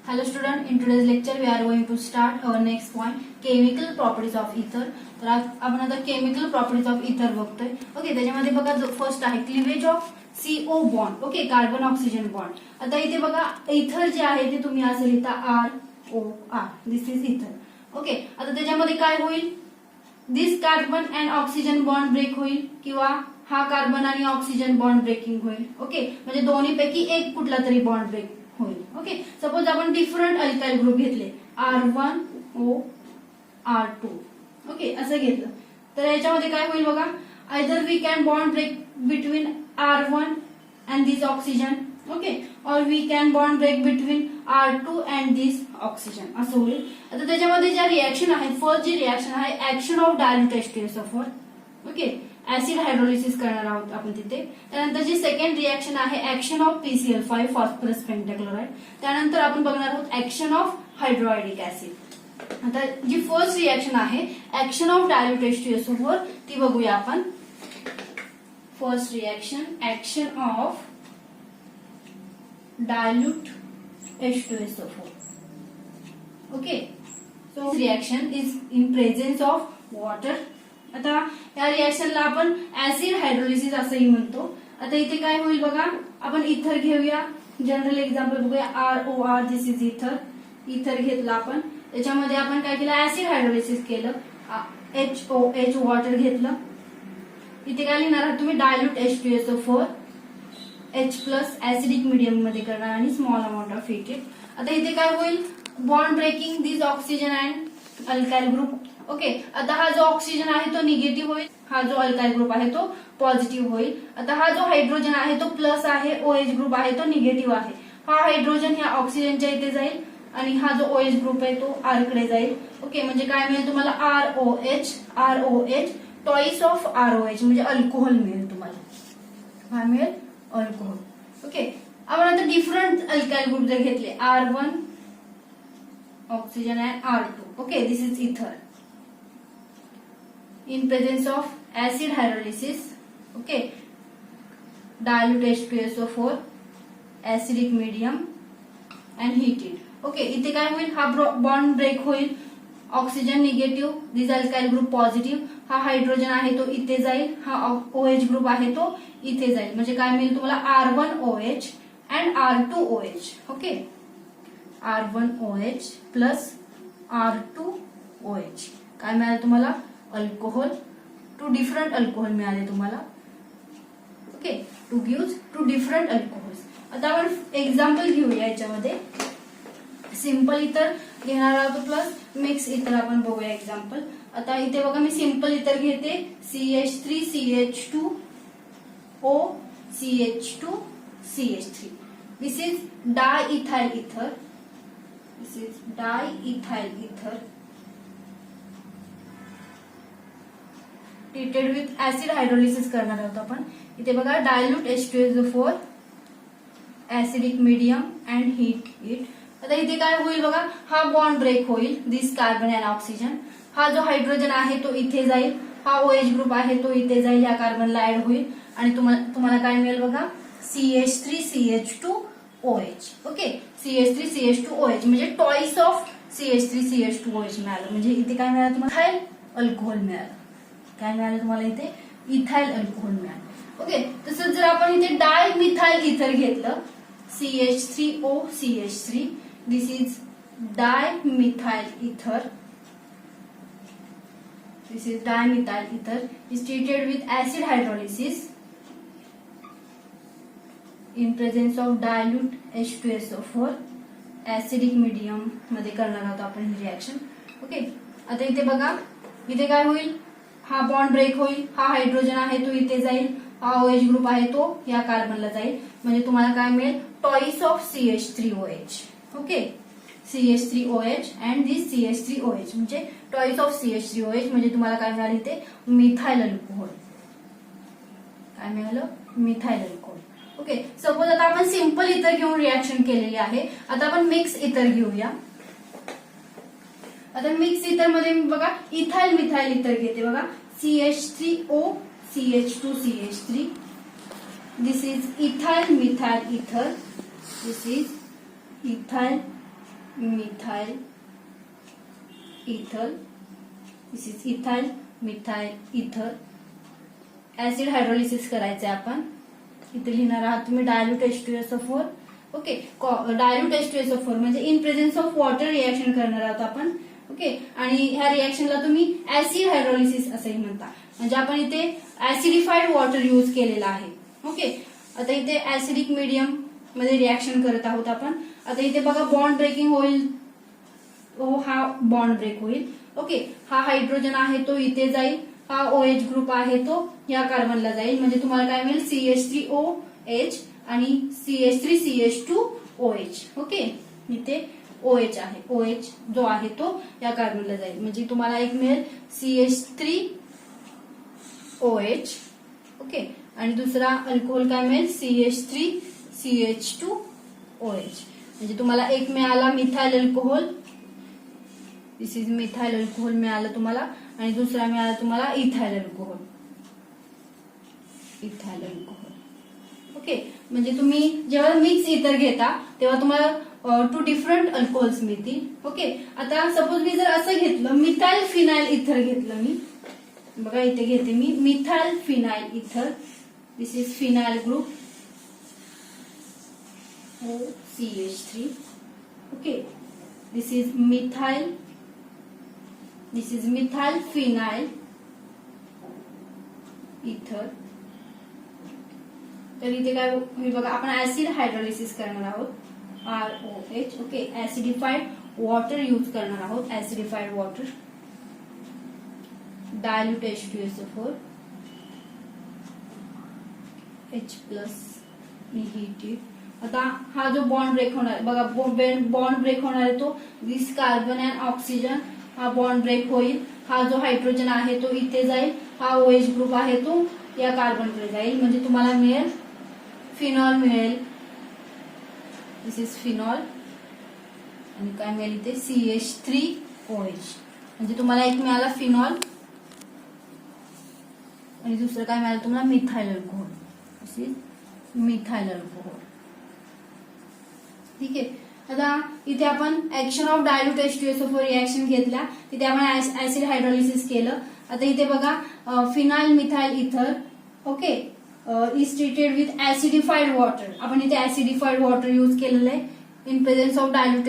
Hello student, in today's lecture we are going to start our next point, chemical properties of ether. तर आपण आता chemical properties of इथर बघतोय. Okay, त्याच्यामध्ये बघा फर्स्ट आहे cleavage of CO bond. Okay, carbon oxygen bond. आता इथे बघा इथर जे आहे ते तुम्ही असं लिहिता ROR. This is ether. Okay, आता त्याच्यामध्ये काय होईल, this carbon and oxygen bond break होईल किंवा हा कार्बन आणि ऑक्सिजन बॉन्ड ब्रेकिंग होईल. ओके, म्हणजे दोन्ही पैकी एक कुठला तरी बॉन्ड ब्रेक होईल. ओके, सपोज आपण डिफरंट अल्काइल ग्रुप घेतले R1O R2. ओके, असं घेतलं तर याच्यामध्ये काय होईल बघा, either we can bond break between R1 and this oxygen. Okay, और we can bond break between R2 and this oxygen, असं होईल. आता त्याच्यामध्ये ज्या रिएक्शन आहेत, फर्स्ट जी रिएक्शन आहे action of dilute H2SO4. Okay, acid hydrolysis करणार आहोत आपण तिथे. त्यानंतर जी सेकंड रिएक्शन आहे action of PCl5 phosphorus pentachloride. त्यानंतर आपण बघणार आहोत ऍक्शन ऑफ हायड्रोआयडिक ऍसिड. आता जी फर्स्ट रिएक्शन आहे ऍक्शन ऑफ डायल्यूट H2SO4 ती बघूया आपण. First reaction action of dilute H2SO4. Okay, so reaction is in presence of water. आता या रिएक्शनला आपण ऍसिड हायड्रोलिसिस असंही म्हणतो. आता इथे काय होईल बघा, आपण इथर घेऊया. जनरल एक्झाम्पल बघूया ROR. दिस इज इथर. इथर घेतलं आपण, त्याच्यामध्ये आपण काय केलं, ऍसिड हायड्रोलिसिस केलं. HOH वॉटर घेतलं. इथे काय लिहिणार आहात तुम्ही, dilute H2SO4 H+ acidic medium मध्ये करणार आणि स्मॉल अमाऊंट ऑफ इट. आता इथे काय होईल, bond breaking this oxygen and alkyl group. Okay, आता हा जो ऑक्सिजन आहे तो निगेटिव्ह होईल, हा जो अल्काइल ग्रुप आहे तो पॉझिटिव्ह होईल. आता हा जो हायड्रोजन आहे तो प्लस आहे, OH ग्रुप आहे तो निगेटिव्ह आहे. हा हायड्रोजन ह्या ऑक्सिजनच्या इथे जाईल आणि हा जो OH ग्रुप आहे तो R कडे जाईल. ओके, म्हणजे काय मिळेल तुम्हाला, ROH टॉईस ऑफ ROH म्हणजे अल्कोहोल मिळेल तुम्हाला. काय मिळेल, अल्कोहोल. ओके, आपण आता डिफरंट अल्काइल ग्रुप जर घेतले R1 oxygen and R2. Okay, this is इथर in presence of acid hydrolysis. Okay, dilute H2SO4 acidic medium and heated. Okay, इथे काय होईल, हा बॉन्ड ब्रेक होईल. ऑक्सिजन निगेटिव्ह, दिस अल्काइल ग्रुप पॉझिटिव्ह. हा हायड्रोजन आहे तो इथे जाईल, हा OH ग्रुप आहे तो इथे जाईल. म्हणजे काय मिळेल तुम्हाला, R1OH and R2OH. Okay, R1OH plus R2OH काय मिळालं तुम्हाला, अल्कोहोल. टू डिफरंट अल्कोहोल मिळाले तुम्हाला. Okay, to gives two different alcohols. आता आपण एक्झाम्पल घेऊया याच्यामध्ये. सिंपल इथर घेणार आहोत प्लस मिक्स इथर आपण बघूया एक्झाम्पल. आता इथे बघा मी सिंपल इथर घेते, CH3 CH2O CH2 CH3. This is diethyl इथर. दिस इज डायइथाइल इथर ट्रीटेड विथ ऍसिड हायड्रोलिसिस करणार आहोत आपण. इथे बघा dilute H2SO4 acidic medium and heat it. आता इथे काय होईल बघा, हा बॉन्ड ब्रेक होईल, दिस कार्बन अँड ऑक्सिजन. हा जो हायड्रोजन आहे तो इथे जाईल, हा OH ग्रुप आहे तो इथे जाईल, या कार्बनला ऍड होईल आणि तुम्हाला काय मिळेल बघा, CH3 CH2OH. Okay, CH3 CH2OH म्हणजे टॉईस ऑफ CH3 CH2OH मिळालं. म्हणजे इथे काय मिळालं तुम्हाला, इथाइल अल्कोहोल मिळालं. काय मिळालं तुम्हाला इथे, इथाइल अल्कोहोल मिळालं. ओके, तसंच जर आपण इथे डाय मिथाइल इथर घेतलं, CH3O CH3. This is dye methyl इथर. दिस इज डाय मिथाइल इथर is treated with acid hydrolysis in presence of dilute H2SO4 acidic medium मध्ये करणार आहोत आपण ही रिएक्शन. ओके, आता इथे बघा, इथे काय होईल, हा बॉन्ड ब्रेक होईल, हा हायड्रोजन आहे तो इथे जाईल, हा OH ग्रुप आहे तो या कार्बनला जाईल. म्हणजे तुम्हाला काय मिळेल, twice of CH3OH. Okay, CH3OH and this CH3OH म्हणजे टॉईस ऑफ CH3OH. म्हणजे तुम्हाला काय मिळालं इथे, मिथाइल अल्कोहोल. काय मिळालं, मिथाइल अल्कोहोल. ओके, सपोज आता आपण सिंपल इथर घेऊन रिएक्शन केलेली आहे. आता आपण मिक्स इथर घेऊया. आता मिक्स इथर मध्ये बघा, इथाइल मिथाइल इथर घेते बघा, CH3O CH2 CH3. This is ethyl methyl ether. This is ethyl methyl इथर, दिस इज इथाइल मिथाइल इथर. ऍसिड हायड्रोलिसिस करायचंय आपण. इथे लिहिणार आहात तुम्ही dilute H2SO4. Okay, dilute H2SO4 म्हणजे in presence of water reaction करणार आहोत आपण. ओके, आणि ह्या रिएक्शनला तुम्ही ऍसिड हायड्रोलिसिस असंही म्हणता. म्हणजे आपण इथे ऍसिडिफाईड वॉटर यूज केलेला आहे. ओके, आता इथे ऍसिडिक मीडियम मध्ये रिएक्शन करत आहोत आपण. आता इथे बघा बॉन्ड ब्रेकिंग होईल. हा बॉन्ड ब्रेक होईल. ओके, हा हायड्रोजन आहे तो इथे जाईल. हा OH ग्रुप आहे तो या कार्बनला जाईल. म्हणजे तुम्हाला काय मिळेल CH3OH आणि CH3CH2OH. ओके, इथे OH आहे. OH जो आहे तो या कार्बनला जाईल. म्हणजे तुम्हाला एक मिळेल CH3OH. ओके, आणि दुसरा अल्कोहोल काय मिळेल CH3CH2OH. म्हणजे तुम्हाला एक मिळाला methyl alcohol. This is methyl alcohol मिळालं तुम्हाला. आणि दुसरा मिळाला तुम्हाला ethyl alcohol. Ethyl alcohol. Okay, म्हणजे तुम्ही जेव्हा मिक्स इथर घेता तेव्हा तुम्हाला 2 डिफरंट अल्कोहोल्स मिळतील. ओके, आता सपोज मी जर असं घेतलं मिथाइल फिनाइल इथर घेतलं मी. बघा इथे घेते मी methyl phenyl ether. This is phenyl group OCH3. Okay, this is methyl phenyl ether. तर इथे काय होईल बघा, आपण ऍसिड हायड्रोलिसिस करणार आहोत. ROH. Okay, acidified water use करणार आहोत. Acidified water. Dilute H2SO4 H+ negative. आता हा जो बॉन्ड ब्रेक होणार आहे बघा, बॉन्ड ब्रेक होणार आहे तो दिस कार्बन अँड ऑक्सिजन. हा बॉन्ड ब्रेक होईल. हा जो हायड्रोजन आहे तो इथे जाईल. हा OH ग्रुप आहे तो या कार्बनकडे जाईल. म्हणजे तुम्हाला मिळेल फिनॉल मिळेल. दिस इज फिनॉल. आणि काय मिळेल इथे CH3OH. म्हणजे तुम्हाला एक मिळाला फिनॉल आणि दुसरं काय मिळालं तुम्हाला methyl alcohol. This is methyl alcohol. ठीक आहे, आता इथे आपण action of dilute H2SO4 reaction घेतल्या. तिथे आपण ऍसिड हायड्रोलिसिस केलं. आता इथे बघा phenyl methyl ether. Okay, is treated with acidified water. आपण इथे ऍसिडिफाईड वॉटर यूज केलेलं आहे. In presence of dilute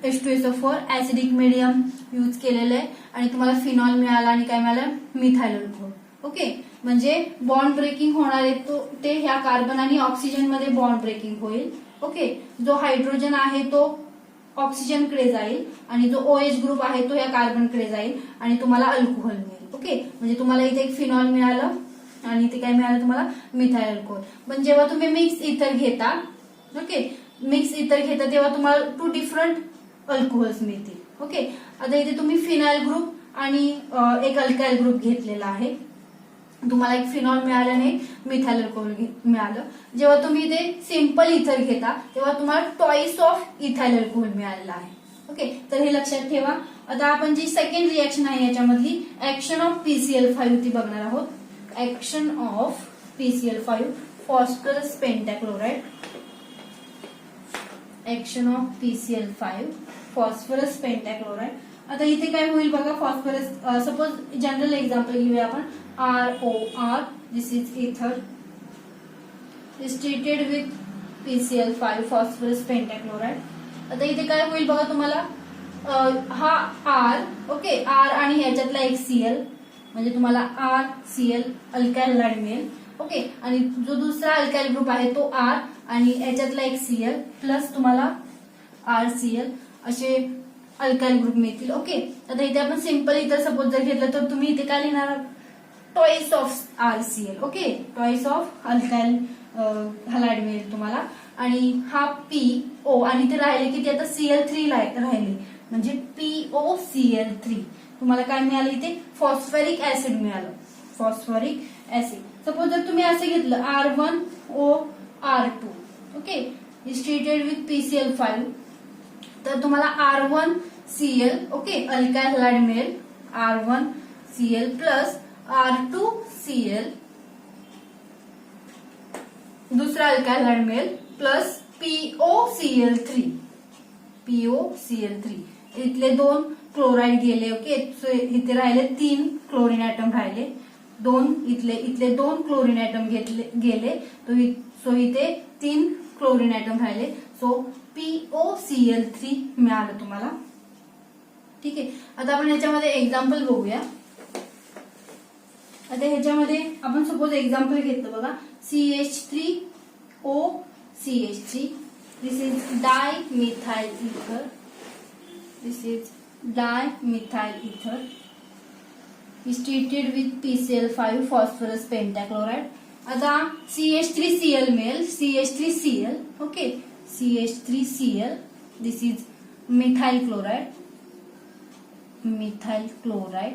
H2SO4 acidic medium use केलेलं आहे. आणि तुम्हाला फिनॉल मिळाला आणि काय मिळालं मिथाइल अल्कोहोल. ओके, म्हणजे बॉन्ड ब्रेकिंग होणार आहे तो ते ह्या कार्बन आणि ऑक्सिजन मध्ये बॉन्ड ब्रेकिंग होईल. ओके, जो हायड्रोजन आहे तो ऑक्सिजनकडे जाईल आणि जो OH ग्रुप आहे तो या कार्बनकडे जाईल आणि तुम्हाला अल्कोहोल मिळेल. ओके, म्हणजे तुम्हाला इथे एक फिनॉल मिळालं आणि इथे काय मिळालं तुम्हाला मिथाइल अल्कोहोल. पण जेव्हा तुम्ही मिक्स इथर घेता, ओके, मिक्स इथर घेता तेव्हा तुम्हाला 2 डिफरंट अल्कोहोल्स मिळतील. ओके, आता इथे तुम्ही फिनाइल ग्रुप आणि एक अल्काइल ग्रुप घेतलेला आहे. तुम्हाला एक फिनॉल मिळालं नाही मिथाइल अल्कोहोल मिळालं. जेव्हा तुम्ही इथे सिंपल इथर घेता तेव्हा तुम्हाला ट्वाइस ऑफ इथाइल अल्कोहोल मिळालेला आहे. ओके, तर हे लक्षात ठेवा. आता आपण जी सेकंड रिएक्शन आहे याच्यामधली ऍक्शन ऑफ PCl5 ती बघणार आहोत. Action of PCl5 phosphorus pentachloride. Action of PCl5 phosphorus pentachloride. आता इथे काय होईल बघा, फॉस्फरस सपोज जनरल एक्झाम्पल घेऊया आपण. ROR. This is ether. Is treated with PCl5 phosphorus pentachloride. आता इथे काय होईल बघा तुम्हाला, हा R. ओके, R आणि ह्याच्यातला एक Cl म्हणजे तुम्हाला RCl अल्काइल हॅलाइड मिळेल. ओके, आणि जो दुसरा अल्काइल ग्रुप आहे तो R आणि याच्यातला एक Cl प्लस तुम्हाला RCl असे अल्काइल ग्रुप मिळतील. ओके, आता इथे आपण सिंपल इथं सपोज जर घेतलं तर तुम्ही इथे काय लिहिणार twice of RCl. Okay, twice of alkyl halide मिळेल तुम्हाला. आणि हा PO आणि ते राहिले की ते आता Cl3 राहिले म्हणजे POCl3. तुम्हाला काय मिळालं इथे फॉस्फरिक ऍसिड मिळालं. Phosphoric acid. सपोज जर तुम्ही असं घेतलं R1OR2. Okay, is treated with PCl5 तर तुम्हाला R1Cl. ओके, अल्काइल हॅलाइड मिळेल. R1Cl प्लस R2Cl दुसरा अल्काइल हॅलाइड मिळेल प्लस POCl3. POCl3. इथले 2 क्लोराईड गेले. ओके, सो इथे राहिले 3 क्लोरीन ऍटम राहिले. 2 इथले 2 क्लोरीन ऍटम गेले. सो इथे 3 क्लोरीन ऍटम राहिले. सो POCl3 मिळालं तुम्हाला. ठीक आहे, आता आपण ह्याच्यामध्ये एक्झाम्पल बघूया. आता ह्याच्यामध्ये आपण सपोज एक्झाम्पल घेतलं बघा, CH3OCH3. दिस इज डायमिथाइल इथर. This is dimethyl ether is treated with PCl5 phosphorus pentachloride. आता CH3Cl मिळेल, CH3Cl. Okay, CH3Cl. This is methyl chloride. Methyl chloride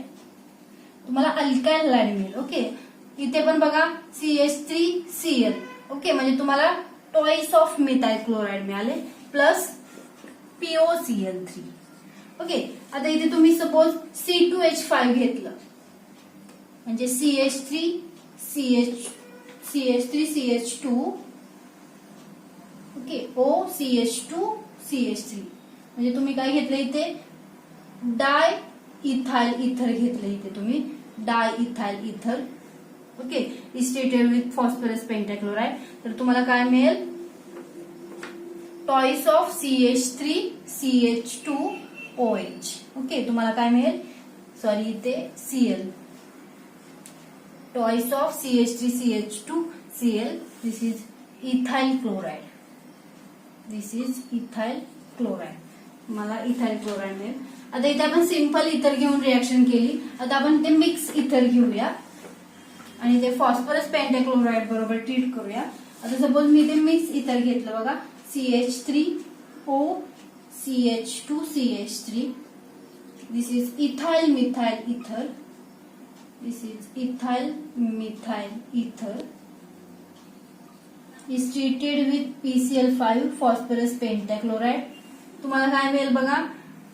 तुम्हाला अल्काइल हॅलाइड मिळेल. ओके, इथे पण बघा CH3Cl. ओके, म्हणजे तुम्हाला ट्वाइस ऑफ मिथाइल क्लोराइड मिळाले प्लस POCl3. ओके, आता इथे तुम्ही सपोज C2H5 घेतलं म्हणजे CH3CH2 ओके, OCH2CH3 म्हणजे तुम्ही काय घेतलं इथे डाय इथाइल इथर घेतलं. इथे तुम्ही डाय इथाइल इथर. Okay, is treated with phosphorus pentachloride. तर तुम्हाला काय मिळेल टॉइस ऑफ CH3CH2OH. ओके, तुम्हाला काय मिळेल सॉरी इथे Cl. Toys of CH3CH2Cl. This is ethyl chloride. This is ethyl chloride. मला इथाइल क्लोराइड मिळेल. आता इथे आपण सिंपल इथर घेऊन रिएक्शन केली. आता आपण ते मिक्स इथर घेऊया आणि ते फॉस्फरस पेंटाक्लोराइड बरोबर ट्रीट करूया. आता सपोज मी ते मिक्स इथर घेतलं बघा, CH3OCH2CH3. This is ethyl methyl इथर. दिस इज इथाइल मिथाइल इथर is treated with PCl5 phosphorus pentachloride. तुम्हाला काय मिळेल बघा,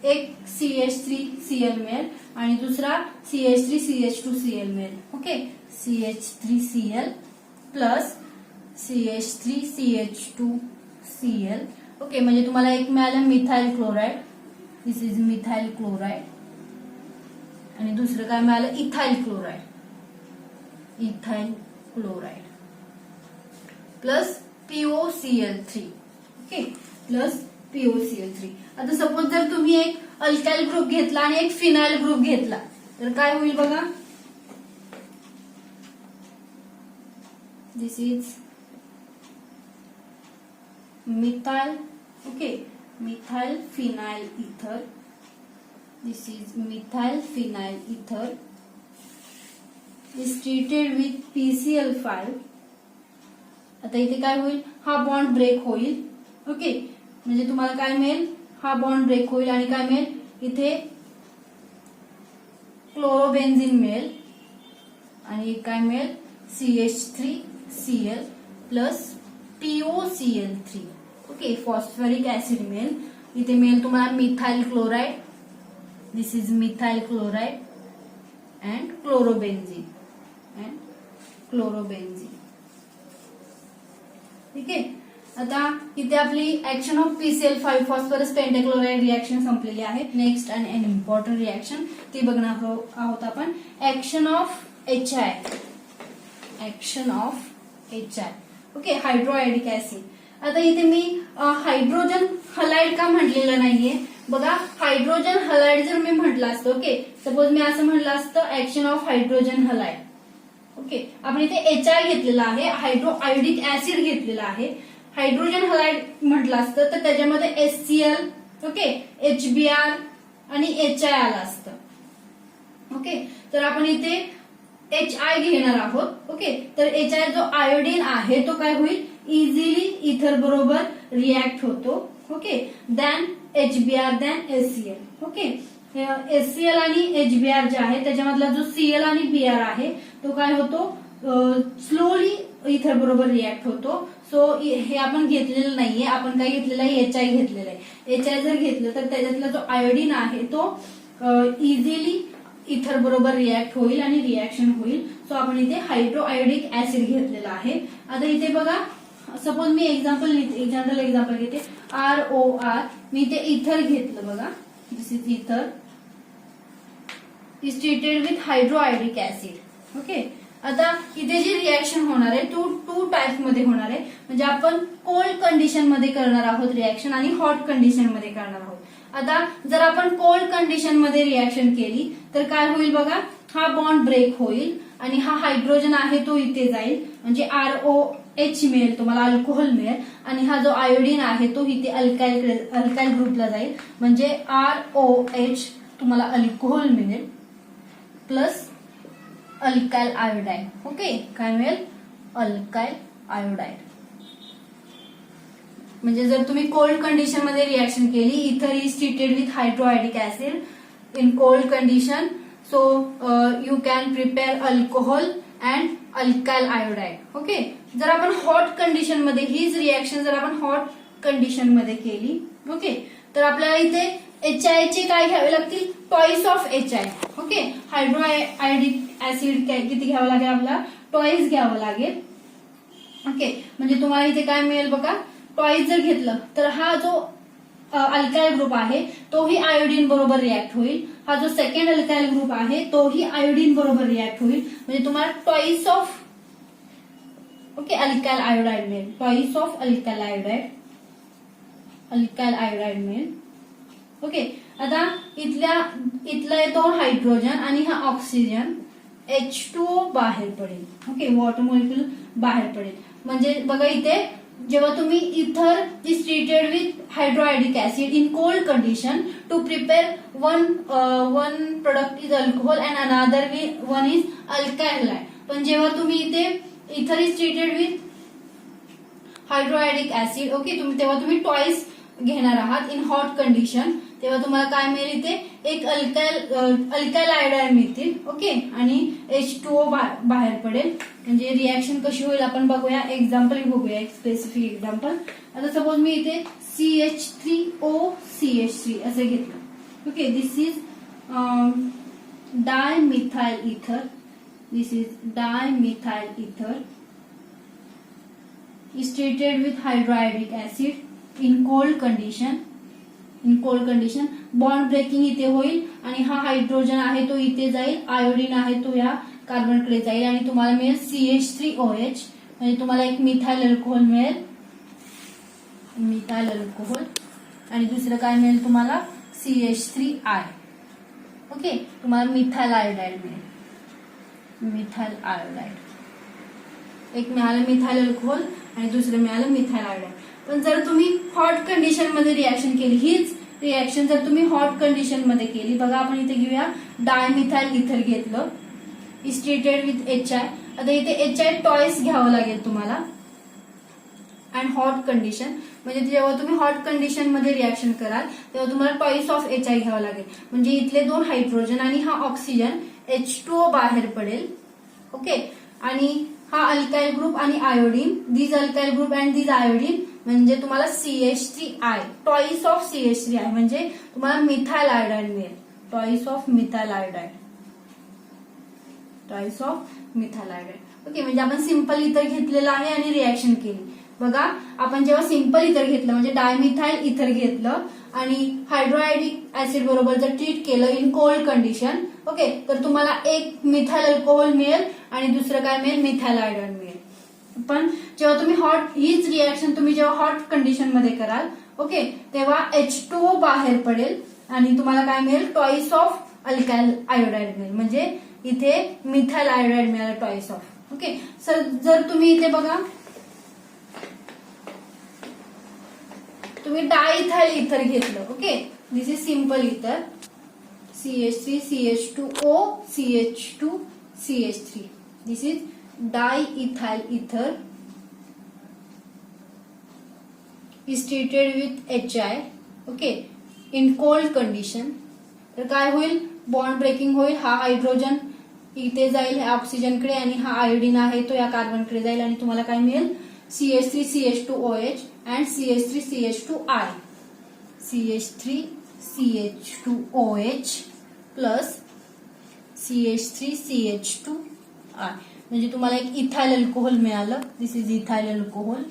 एक CH3Cl मिळेल आणि दुसरा CH3CH2Cl मिळेल. Okay, CH3Cl plus CH3CH2Cl. Okay, म्हणजे तुम्हाला एक मिळालं methyl chloride. This is methyl chloride आणि दुसरं काय मिळालं ethyl chloride. Ethyl chloride plus POCl3. Okay, plus POCl3. आता सपोज जर तुम्ही एक अल्काइल ग्रुप घेतला आणि एक फिनाइल ग्रुप घेतला तर काय होईल बघा, this is methyl. Okay, methyl phenyl ether. This is methyl phenyl ether is treated with PCl5. आता इथे काय होईल, हा बॉन्ड ब्रेक होईल. ओके, म्हणजे तुम्हाला काय मिळेल, हा बॉन्ड ब्रेक होईल आणि काय मिळेल इथे क्लोरोबेन्झिन मिळेल आणि काय मिळेल CH3Cl plus POCl3. Okay, phosphoric acid मिळेल. इथे मिळेल तुम्हाला methyl chloride. This is methyl chloride and chlorobenzene. ठीक आहे, आता इथे आपली action of PCl5 phosphorus pentachloride reaction संपलेली आहे. Next and an important reaction ती बघणार आहोत आपण, action of HI. Action of HI. Okay, hydroiodic acid. आता इथे मी हायड्रोजन हलाइड का म्हटलेलं नाहीये बघा. हायड्रोजन हलाइड जर मी म्हटलं असतं, ओके, सपोज मी असं म्हटलं असतं action of hydrogen halide. Okay, आपण इथे HI घेतलेला आहे, हायड्रोआयडिक ऍसिड घेतलेला आहे. हायड्रोजन हलाइड म्हटलं असतं तर त्याच्यामध्ये HCl, ओके, HBr आणि HI आलं असतं. ओके, तर आपण इथे HI घेणार आहोत. ओके, तर HI जो आयोडीन आहे तो काय होईल, इझिली इथर बरोबर रिॲक्ट होतो. Okay, than HBr than HCl. Okay, HCl आणि HBr जे आहे त्याच्यामधला जो Cl आणि Br आहे तो काय होतो, स्लोली इथर बरोबर रिॲक्ट होतो. सो हे आपण घेतलेलं नाहीये, आपण काय घेतलेलं आहे, HI घेतलेलं आहे. HI जर घेतलं तर त्याच्यातला जो आयोडीन आहे तो इझिली इथर बरोबर रिॲक्ट होईल आणि रिॲक्शन होईल. सो आपण इथे हायड्रोआयोडिक ऍसिड घेतलेला आहे. आता इथे बघा सपोज मी जनरल एक्झाम्पल घेते, ROR, मी ते इथर घेतलं बघा, this is ether is treated with hydroiodic acid. Okay, आता इथे जी रिॲक्शन होणार आहे टू टाइप मध्ये होणार आहे. म्हणजे आपण कोल्ड कंडिशन मध्ये करणार आहोत रिॲक्शन आणि हॉट कंडिशन मध्ये करणार आहोत. आता जर आपण कोल्ड कंडिशन मध्ये रिॲक्शन केली तर काय होईल बघा, हा बॉन्ड ब्रेक होईल आणि हा हायड्रोजन आहे तो इथे जाईल, म्हणजे ROH मिळेल तुम्हाला, अल्कोहोल मिळेल, आणि हा जो आयोडीन आहे तो इथे अल्काइल ग्रुपला जाईल, म्हणजे ROH तुम्हाला अल्कोहोल मिळेल प्लस अल्काइल आयोडाईड. ओके, काय मिळेल, अल्काइल आयोडाईड. म्हणजे जर तुम्ही कोल्ड कंडिशन मध्ये रिॲक्शन केली, ether is treated with hydroiodic acid in cold condition, so you can prepare alcohol and alkyl iodide. Okay, जर आपण हॉट कंडिशन मध्ये हीच रिॲक्शन जर आपण हॉट कंडिशन मध्ये केली, ओके, तर आपल्याला इथे HI चे काय घ्यावे लागतील, twice of HI. Okay, hydroiodic acid किती घ्यावं लागेल आपल्याला, टॉईस घ्यावं लागेल. ओके, म्हणजे तुम्हाला इथे काय मिळेल बघा, टॉईस जर घेतलं तर हा जो अल्काइल ग्रुप आहे तोही आयोडीन बरोबर रिॲक्ट होईल, हा जो सेकंड अल्काइल ग्रुप आहे तोही आयोडीन बरोबर रिॲक्ट होईल, म्हणजे तुम्हाला twice of okay alkyl iodide मिळेल, टॉईस ऑफ अल्काइल आयोडाईड मिळेल. ओके, आता इथला येतो हायड्रोजन आणि हा ऑक्सिजन, H2O बाहेर पडेल. ओके, वॉटर मॉलिक्यूल बाहेर पडेल. म्हणजे बघा इथे जेव्हा तुम्ही ether is treated with hydroiodic acid in cold condition to prepare one product is alcohol and another one is alkyl. पण जेव्हा तुम्ही इथे ether is treated with hydroiodic acid, okay, तेव्हा तुम्ही टॉईस घेणार आहात इन हॉट कंडिशन, तेव्हा तुम्हाला काय मिळेल, इथे एक अल्काइल आयोडाईड मिळतील. ओके, आणि H2O बाहेर पडेल. म्हणजे रिॲक्शन कशी होईल आपण बघूया, एक्झाम्पल बघूया, एक स्पेसिफिक एक्झाम्पल. आता सपोज मी इथे CH3OCH3 असं घेतलं. Okay, this is dimethyl ether, is treated with hydroiodic acid in cold condition. Bond breaking इथे होईल आणि हा हायड्रोजन आहे तो इथे जाईल, आयोडीन आहे तो या कार्बनकडे जाईल आणि तुम्हाला मिळेल CH3OH, म्हणजे तुम्हाला एक मिथाइल अल्कोहोल मिळेल, आणि दुसरं काय मिळेल तुम्हाला, CH3I. ओके, तुम्हाला मिथाइल आयोडाईड मिळेल, एक मिळालं मिथाइल अल्कोहोल आणि दुसरं मिळालं मिथाइल आयोडाईड. पण जर तुम्ही हॉट कंडिशन मध्ये रिॲक्शन केली, हीच रिॲक्शन जर तुम्ही हॉट कंडिशन मध्ये केली, बघा आपण इथे घेऊया, डायमिथाइल इथर घेतलं, इज ट्रीटेड विथ HI. आता इथे HI टॉईस घ्यावं लागेल तुम्हाला अँड हॉट कंडिशन, म्हणजे जेव्हा तुम्ही हॉट कंडिशन मध्ये रिॲक्शन कराल तेव्हा तुम्हाला टॉईस ऑफ HI घ्यावं लागेल, म्हणजे इथले दोन हायड्रोजन आणि हा ऑक्सिजन H2O बाहेर पडेल. ओके, आणि हा अल्काइल ग्रुप आणि iodine, this alkyl group and this iodine, म्हणजे तुम्हाला CH3I, टॉईस ऑफ CH3I, म्हणजे तुम्हाला मिथाइल आयोडाईड मिळेल, twice of methyl iodide. Okay, म्हणजे आपण सिंपल इथर घेतलेलं आहे आणि रिॲक्शन केली. बघा, आपण जेव्हा सिंपल इथर घेतलं म्हणजे डायमिथाइल इथर घेतलं आणि हायड्रोआयडिक ऍसिड बरोबर जर ट्रीट केलं इन कोल्ड कंडिशन, ओके, तर तुम्हाला एक मिथाइल अल्कोहोल मिळेल आणि दुसरं काय मिळेल, मिथाइल आयोडाईड मिळेल. पण जेव्हा तुम्ही हीच रिॲक्शन तुम्ही जेव्हा हॉट कंडिशन मध्ये कराल, ओके, तेव्हा H2O बाहेर पडेल आणि तुम्हाला काय मिळेल, टॉईस ऑफ अल्काइल आयोडाईड मिळेल, म्हणजे इथे मिथाइल आयोडाईड मिळालं टॉईस ऑफ. ओके, सर जर तुम्ही इथे बघा, तुम्ही डायइथाइल इथर घेतलं, ओके, दिस इज सिंपल इथर, CH3 CH2O CH2 CH3, this is diethyl इथर is treated with HI. Okay, in cold condition. तर काय होईल, बॉन्ड ब्रेकिंग होईल, हा हायड्रोजन इथे जाईल ऑक्सिजनकडे आणि हा आयोडीन आहे तो या कार्बनकडे जाईल आणि तुम्हाला काय मिळेल, CH3 CH2OH and CH3 CH2I, CH3 CH2OH plus CH3 CH2I, म्हणजे तुम्हाला एक इथाइल अल्कोहोल मिळालं, दिस इज इथाइल अल्कोहोल.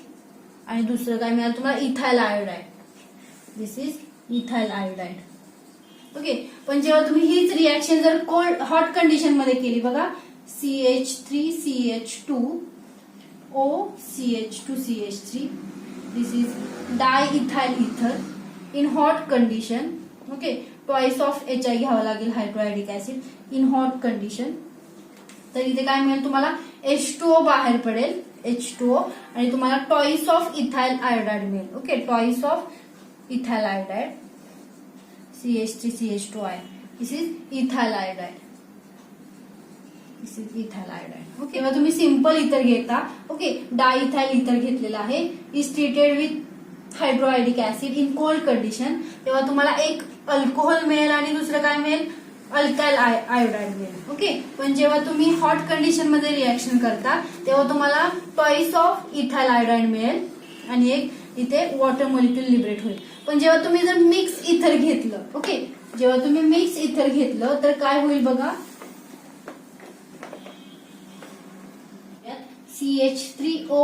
आणि दुसरं काय मिळालं तुम्हाला ethyl iodide. This is ethyl iodide. Okay. पण जेव्हा तुम्ही हीच रिॲक्शन जर कोल्ड हॉट कंडिशन मध्ये केली बघा, CH3CH2O CH2CH3, this is diethyl इथर in hot condition. Okay. Twice of HI घ्यावं लागेल हायड्रोआयडिक ऍसिड इन हॉट कंडिशन. तर इथे काय मिळेल तुम्हाला H2O बाहेर पडेल, H2O, आणि तुम्हाला ट्वाइस ऑफ इथाइल आयोडाइड मिळेल. Okay. Twice of ethyl iodide CH3CH2I. This is ethyl iodide. This is ethyl iodide. Okay. तेव्हा तुम्ही सिंपल इथर घेता. ओके. डायइथाइल इथर घेतलेला आहे, is treated with hydroiodic acid in cold condition. तेव्हा तुम्हाला एक अल्कोहोल मिळेल आणि दुसरं काय मिळेल, अल्काइल आयोडाइड मिळेल. ओके. पण जेव्हा तुम्ही हॉट कंडिशन मध्ये रिॲक्शन करता तेव्हा तुम्हाला ट्वाइस ऑफ इथाइल आयोडाइड मिळेल आणि एक इथे वॉटर मॉलिक्यूल लिबरेट होईल. पण जेव्हा तुम्ही जर मिक्स इथर घेतलं, ओके, जेव्हा तुम्ही मिक्स इथर घेतलं तर काय होईल बघा, CH3O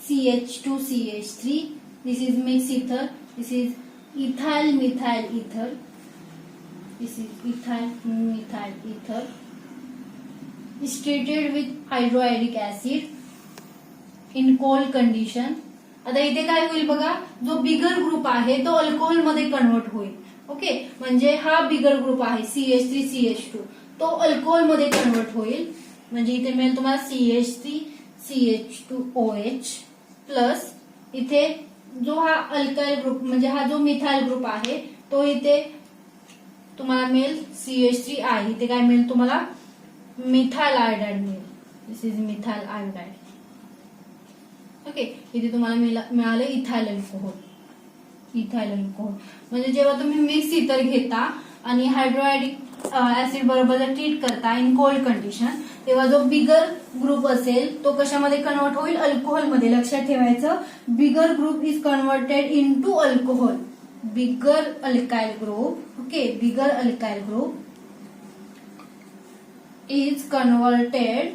CH2CH3, this is mix इथर, दिस इज इथाइल मिथाइल इथर, दिस इज इथाइल मिथाइल इथर, is treated with hydroiodic acid in cold condition. आता इथे काय होईल बघा, जो बिगर ग्रुप आहे तो अल्कोहोल मध्ये कन्वर्ट होईल. ओके. म्हणजे हा बिगर ग्रुप आहे CH3CH2, तो अल्कोहोल मध्ये कन्वर्ट होईल. म्हणजे इथे मिळेल तुम्हाला CH3CH2OH प्लस इथे जो हा अल्काइल ग्रुप म्हणजे हा जो मिथाइल ग्रुप आहे तो इथे तुम्हाला मिळेल CH3I. इथे काय मिळेल तुम्हाला मिथाइल आयोडाइड मिळेल. दिस इज मिथाइल आयोडाइड. ओके. इथे तुम्हाला मिळालं इथाइल अल्कोहोल. इथाइल अल्कोहोल म्हणजे जेव्हा तुम्ही मिक्स इथर घेता आणि हायड्रोआयडिक ऍसिड बरोबर जर ट्रीट करता इन कोल्ड कंडिशन, तेव्हा जो बिगर ग्रुप असेल तो कशामध्ये कन्वर्ट होईल, अल्कोहोल मध्ये. लक्षात ठेवायचं, bigger group is converted into alcohol. Bigger alkyl group, okay, bigger alkyl group is converted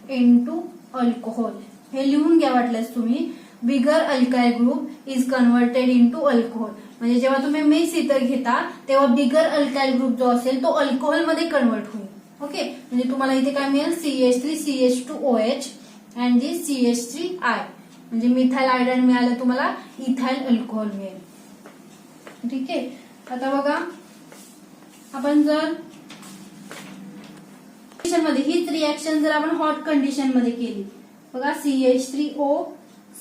into alcohol. हे लिहून घ्या वाटल्यास तुम्ही, bigger alkyl group is converted into alcohol. म्हणजे जेव्हा तुम्ही मिक्स इथर घेता तेव्हा बिगर अल्काइल ग्रुप जो असेल तो अल्कोहोल मध्ये कन्वर्ट होईल. ओके. म्हणजे तुम्हाला इथे काय मिळेल, CH3CH2OH अँड दिस CH3I. म्हणजे मिथाइल आयोडाइड मिळालं तुम्हाला, इथाइल अल्कोहोल मिळेल. ठीक आहे. आता बघा, आपण जर मध्ये हीच रिॲक्शन जर आपण हॉट कंडिशन मध्ये केली बघा, CH3O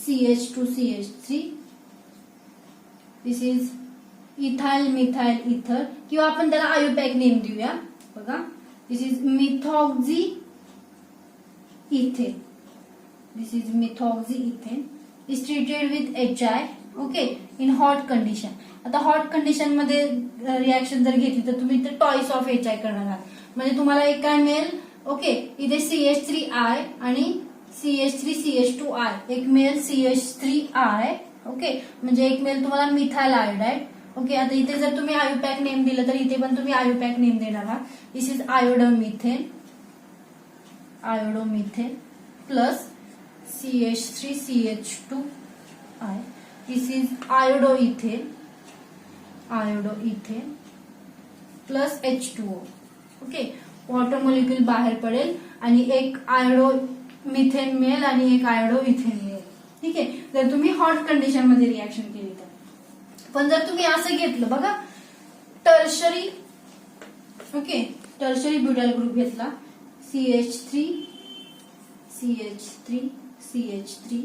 CH2CH3, this is ethyl methyl इथर, किंवा आपण त्याला आयोपॅक नेम देऊया बघा, this is methoxy ethane. This is methoxy ethane is treated with HI. Okay. In hot condition. आता हॉट कंडिशन मध्ये रिॲक्शन जर घेतली तर तुम्ही तर टॉइस ऑफ HI करणार आहात. म्हणजे तुम्हाला एक काय मिळेल, ओके, इथे CH3I आणि CH3CH2I, एक मिळेल CH3I. ओके. म्हणजे एक मिळेल तुम्हाला मिथाइल आयोडाइड. ओके. आता इथे जर तुम्ही आयोपॅक नेम दिलं तर इथे पण तुम्ही आयोपॅक नेम देणार आहात. This is iodomethane, iodomethane plus CH3CH2I. This is iodoethane, iodoethane plus H2O. Okay. Water molecule बाहेर पडेल आणि एक आयोडो मिथेन मिळेल आणि एक आयोडो इथेन मिळेल. ठीक आहे. जर तुम्ही हॉट कंडिशन मध्ये रिॲक्शन केली तर. पण जर तुम्ही असं घेतलं बघा, tertiary, okay, tertiary butyl group घेतला, CH3 CH3 CH3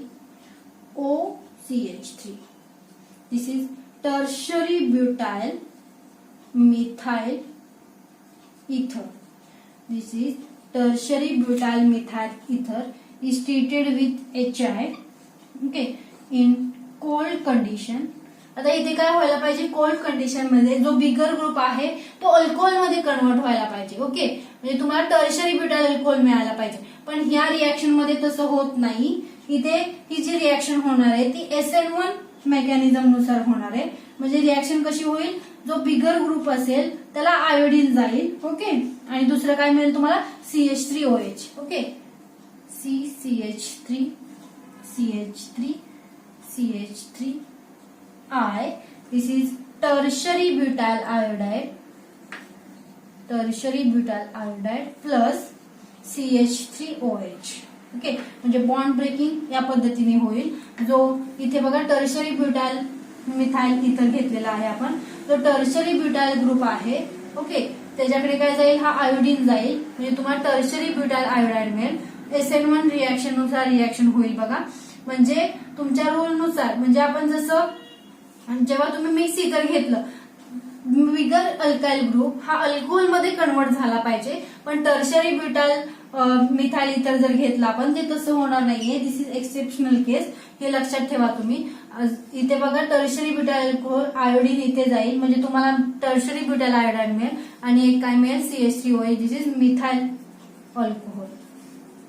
O CH3, this is tertiary butyl methyl ether. This is tertiary butyl methyl ether is treated with HI. Okay. In cold condition. आता इथे काय व्हायला पाहिजे, कोल्ड कंडिशन मध्ये जो bigger group आहे तो अल्कोहोल मध्ये कन्वर्ट व्हायला पाहिजे. ओके. म्हणजे तुम्हाला टर्शरी ब्युटाइल अल्कोहोल मिळायला पाहिजे. पण ह्या रिॲक्शन मध्ये तसं होत नाही. इथे ही जी रिॲक्शन होणार आहे ती SN1 मेकॅनिझम नुसार होणार आहे. म्हणजे रिॲक्शन कशी होईल, जो बिगर ग्रुप असेल त्याला आयोडीन जाईल. ओके. आणि दुसरं काय मिळेल तुम्हाला, CH3OH. Okay. CH3 CH3I. This is tertiary butyl iodide plus CH3OH. Okay, म्हणजे बॉन्ड ब्रेकिंग या पद्धतीने होईल. जो इथे बघा टर्शरी ब्युटाइल मिथाइल इथर घेतलेला आहे आपण. जो टर्शरी ब्युटाइल ग्रुप आहे, ओके, त्याच्याकडे काय जाईल, हा आयोडीन जाईल, म्हणजे तुम्हाला टर्शरी ब्युटाइल आयोडाइड मिळेल. SN1 रिएक्शन नुसार रिएक्शन होईल बघा. म्हणजे तुमच्या रूल नुसार, म्हणजे आपण जसं जेव्हा तुम्ही मिक्स इथर घेतलं, बिगर अल्काइल ग्रुप हा अल्कोहोल मध्ये कन्वर्ट झाला पाहिजे. पण टर्शरी ब्युटाइल मिथाइल इथर जर घेतला आपण, ते तसं होणार नाहीये. दिस इज एक्सेप्शनल केस, हे लक्षात ठेवा तुम्ही. इथे बघा टर्शरी ब्युटाइल अल्कोहोल आयोडीन इथे जाईल, म्हणजे तुम्हाला टर्शरी ब्युटाइल आयोडाइड मिळेल आणि एक काय मिळेल, CH3OH. This is methyl alcohol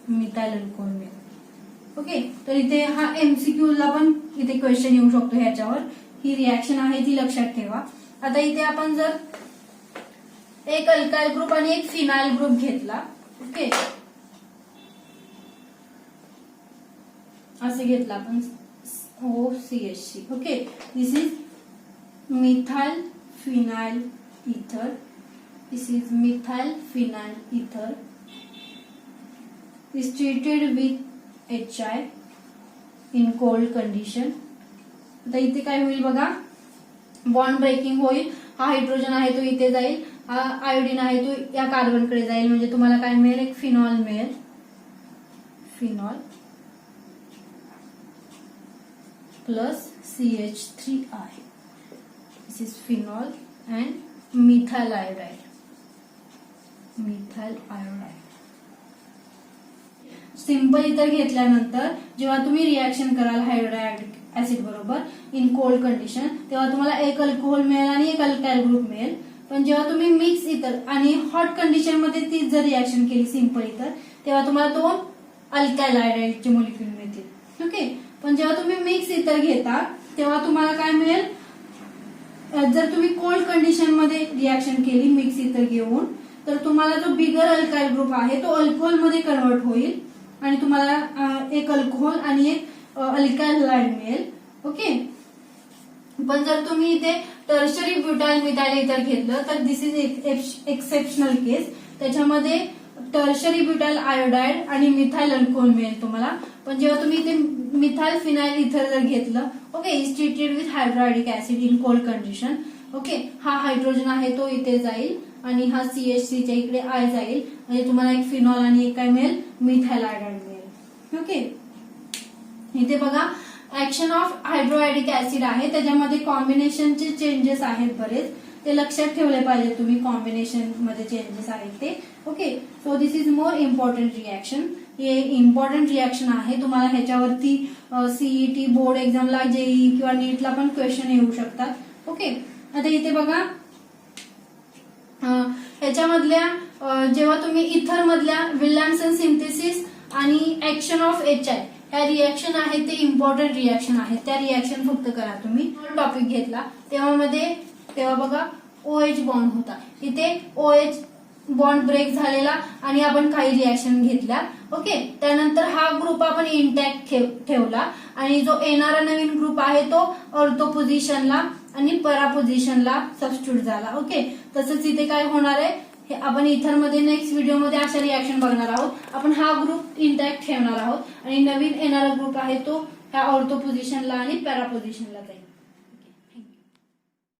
मिळेल. ओके, तर इथे हा MCQ ला पण इथे क्वेश्चन येऊ शकतो ह्याच्यावर. ही रिएक्शन आहे ती लक्षात ठेवा. आता इथे आपण जर एक अल्काइल ग्रुप आणि एक फिनाइल ग्रुप घेतला, ओके, असे घेतला आपण OCH3. Okay, this is methyl phenyl इथर. is treated with HI in cold condition. आता इथे काय होईल बघा, बॉन्ड ब्रेकिंग होईल. हा हायड्रोजन आहे तो इथे जाईल, हा आयोडीन आहे तो या कार्बनकडे जाईल, म्हणजे तुम्हाला काय मिळेल, एक फिनॉल मिळेल. Phenol plus CH3I. This is phenol and methyl iodide. Simple इथर घेतल्यानंतर जेव्हा तुम्ही रिएक्शन कराल हायड्रोडायडिक ऍसिड बरोबर इन कोल्ड कंडिशन, तेव्हा तुम्हाला एक अल्कोहोल मिळेल आणि एक अल्काइल ग्रुप मिळेल. पण जेव्हा तुम्ही मिक्स इथर आणि हॉट कंडिशन मध्ये ती जर रिएक्शन केली सिंपल इथर, तेव्हा तुम्हाला 2 अल्काइल आयोडाइडचे मोलिक्युल मिळतील. ओके, पण जेव्हा तुम्ही मिक्स इथर घेता तेव्हा तुम्हाला काय मिळेल, जर तुम्ही कोल्ड कंडिशन मध्ये रिएक्शन केली मिक्स इथर घेऊन, तर तुम्हाला जो बिगर अल्काइल ग्रुप आहे तो अल्कोहोल मध्ये कन्वर्ट होईल आणि तुम्हाला एक अल्कोहोल आणि एक अल्काइल हायड्राइड मिळेल. ओके, पण जर तुम्ही इथे टर्शरी ब्युटाइल मिथाइल इथर घेतलं तर दिस इज एक्सेप्शनल केस. त्याच्यामध्ये टर्शरी ब्युटाइल आयोडाइड आणि मिथाइल अल्कोहोल मिळेल तुम्हाला. पण जेव्हा तुम्ही इथे मिथाइल फिनाइल इथर जर घेतलं, okay, is treated with hydroiodic acid in cold condition. Okay, हा हायड्रोजन आहे तो इथे जाईल आणि हा CH3च्या इकडे आय जाईल, म्हणजे तुम्हाला एक फिनॉल आणि एक काय मिळेल, मिथाइल आयोडाइड मिळेल. ओके, इथे बघा ऍक्शन ऑफ हायड्रोडायडिक ऍसिड आहे, त्याच्यामध्ये कॉम्बिनेशनचे चेंजेस आहेत बरेच, ते लक्षात ठेवले पाहिजे तुम्ही. कॉम्बिनेशन मध्ये चेंजेस आहेत ते. Okay, so this is more important reaction. हे इम्पॉर्टंट रिएक्शन आहे. तुम्हाला ह्याच्यावरती CET बोर्ड एक्झामला, JEE किंवा नीटला पण क्वेश्चन येऊ शकतात. ओके, आता इथे बघा ह्याच्यामधल्या जेव्हा तुम्ही इथर मधल्या विल्यमसन सिंथेसिस आणि ऍक्शन ऑफ HI ह्या रिएक्शन आहेत ते इम्पॉर्टंट रिएक्शन आहेत. त्या रिएक्शन फक्त करा तुम्ही. टॉपिक घेतला तेव्हा बघा OH बॉन्ड होता, इथे OH बॉन्ड ब्रेक झालेला आणि आपण काही रिएक्शन घेतल्या. ओके, त्यानंतर हा ग्रुप आपण इंटॅक्ट ठेवला आणि जो येणारा नवीन ग्रुप आहे तो ऑर्थो पोझिशनला आणि परा पोझिशनला सबस्टिट्यूट झाला. ओके, तसंच इथे काय होणार आहे, हे आपण इथर मध्ये नेक्स्ट व्हिडिओमध्ये अशा रिएक्शन बघणार आहोत. आपण हा ग्रुप इंटॅक्ट ठेवणार आहोत आणि नवीन येणारा ग्रुप आहे तो ह्या ऑर्थो पोझिशनला आणि पॅरा पोझिशनला जाईल.